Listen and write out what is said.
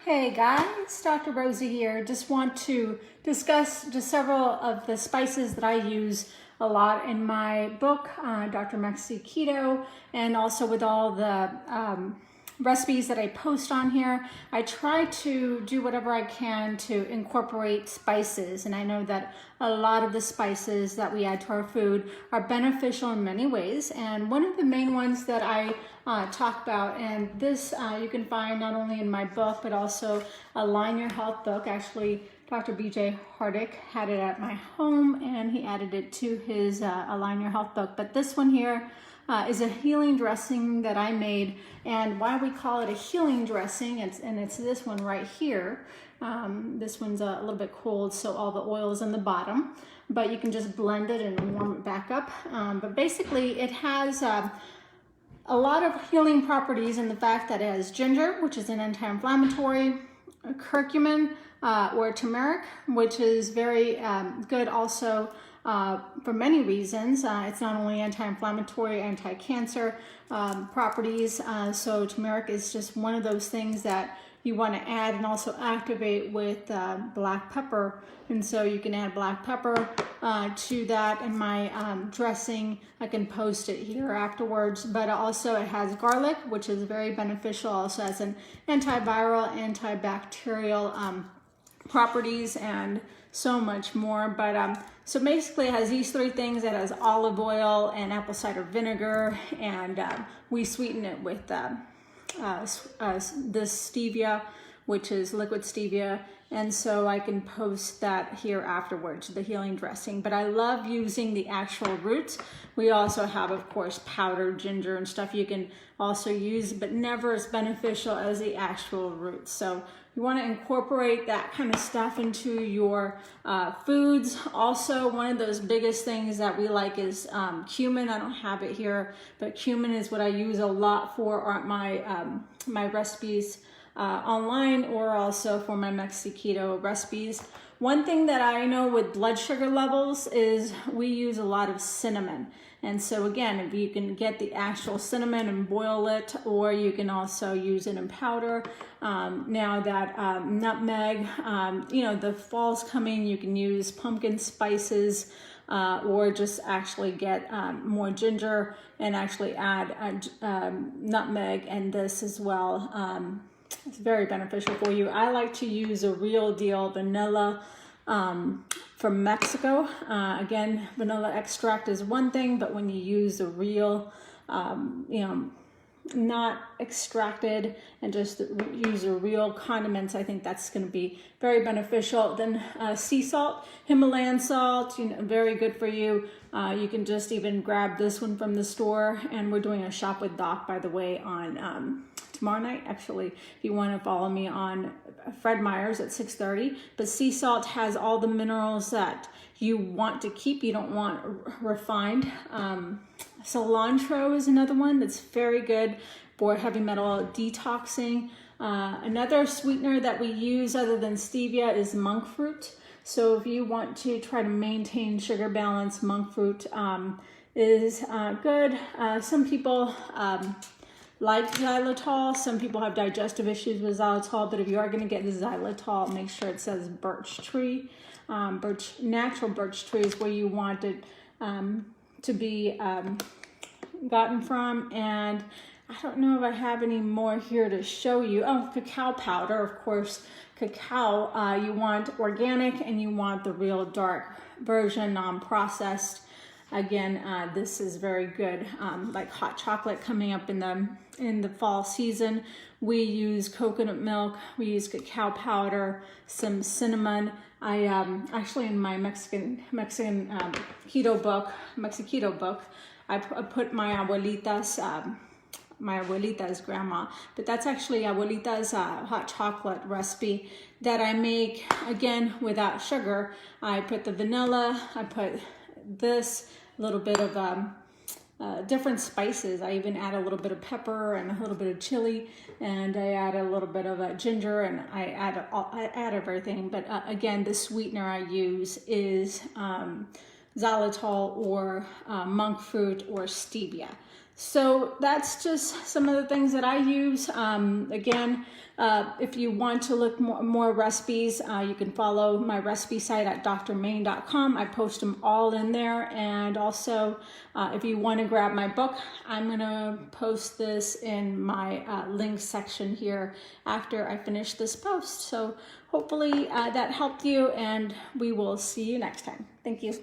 Hey guys, Dr. Rosie here. Just want to discuss just several of the spices that I use a lot in my book, Dr. Mexi Keto, and also with all the recipes that I post on here. I try to do whatever I can to incorporate spices, and I know that a lot of the spices that we add to our food are beneficial in many ways, and one of the main ones that I talk about, and this you can find not only in my book but also Align Your Health book. Actually, Dr. BJ Hardick had it at my home and he added it to his Align Your Health book. But this one here is a healing dressing that I made, and why we call it a healing dressing, it's this one right here. This one's a little bit cold, so all the oil is in the bottom, but you can just blend it and warm it back up. But basically it has a lot of healing properties in the fact that it has ginger, which is an anti-inflammatory, curcumin or turmeric, which is very good also for many reasons. It's not only anti-inflammatory, anti-cancer properties. So turmeric is just one of those things that you want to add and also activate with black pepper. And so you can add black pepper to that in my dressing. I can post it here afterwards, but also it has garlic, which is very beneficial, also has an antiviral, antibacterial properties and so much more. But so basically it has these three things. It has olive oil and apple cider vinegar, and we sweeten it with this stevia, which is liquid stevia, and so I can post that here afterwards, the healing dressing. But I love using the actual roots. We also have, of course, powdered ginger and stuff you can also use, but never as beneficial as the actual roots. So you want to incorporate that kind of stuff into your foods. Also, one of those biggest things that we like is cumin. I don't have it here, but cumin is what I use a lot for my recipes online, or also for my Mexi Keto recipes. One thing that I know with blood sugar levels is we use a lot of cinnamon. And so again, if you can get the actual cinnamon and boil it, or you can also use it in powder. Now that nutmeg, the fall's coming, you can use pumpkin spices, or just actually get more ginger and actually add nutmeg and this as well. It's very beneficial for you. I like to use a real deal vanilla from Mexico. Again, vanilla extract is one thing, but when you use a real, not extracted, and just use a real condiments, I think that's going to be very beneficial. Then sea salt, Himalayan salt, very good for you. You can just even grab this one from the store, and we're doing a shop with Doc, by the way, on tomorrow night, actually, if you want to follow me on Fred Meyer's at 6:30. But sea salt has all the minerals that you want to keep. You don't want refined. Cilantro is another one that's very good for heavy metal detoxing. Another sweetener that we use other than stevia is monk fruit. So if you want to try to maintain sugar balance, monk fruit is good. Some people like xylitol. Some people have digestive issues with xylitol, but if you are going to get the xylitol, make sure it says birch tree. Natural birch tree is where you want it to be gotten from. And I don't know if I have any more here to show you. Oh, cacao powder, of course. Cacao, you want organic, and you want the real dark version, non-processed. Again, this is very good, like hot chocolate coming up in the fall season. We use coconut milk, we use cacao powder, some cinnamon. I actually, in my Mexican keto book, Mexi Keto book, I put my abuelita's grandma, but that's actually abuelita's hot chocolate recipe that I make, again, without sugar. I put the vanilla, I put this, a little bit of different spices. I even add a little bit of pepper and a little bit of chili, and I add a little bit of ginger, and I add everything. But again, the sweetener I use is xylitol or monk fruit or stevia. So that's just some of the things that I use. Again, if you want to look more recipes, you can follow my recipe site at drmaine.com. I post them all in there. And also, if you want to grab my book, I'm going to post this in my links section here after I finish this post. So hopefully that helped you, and we will see you next time. Thank you.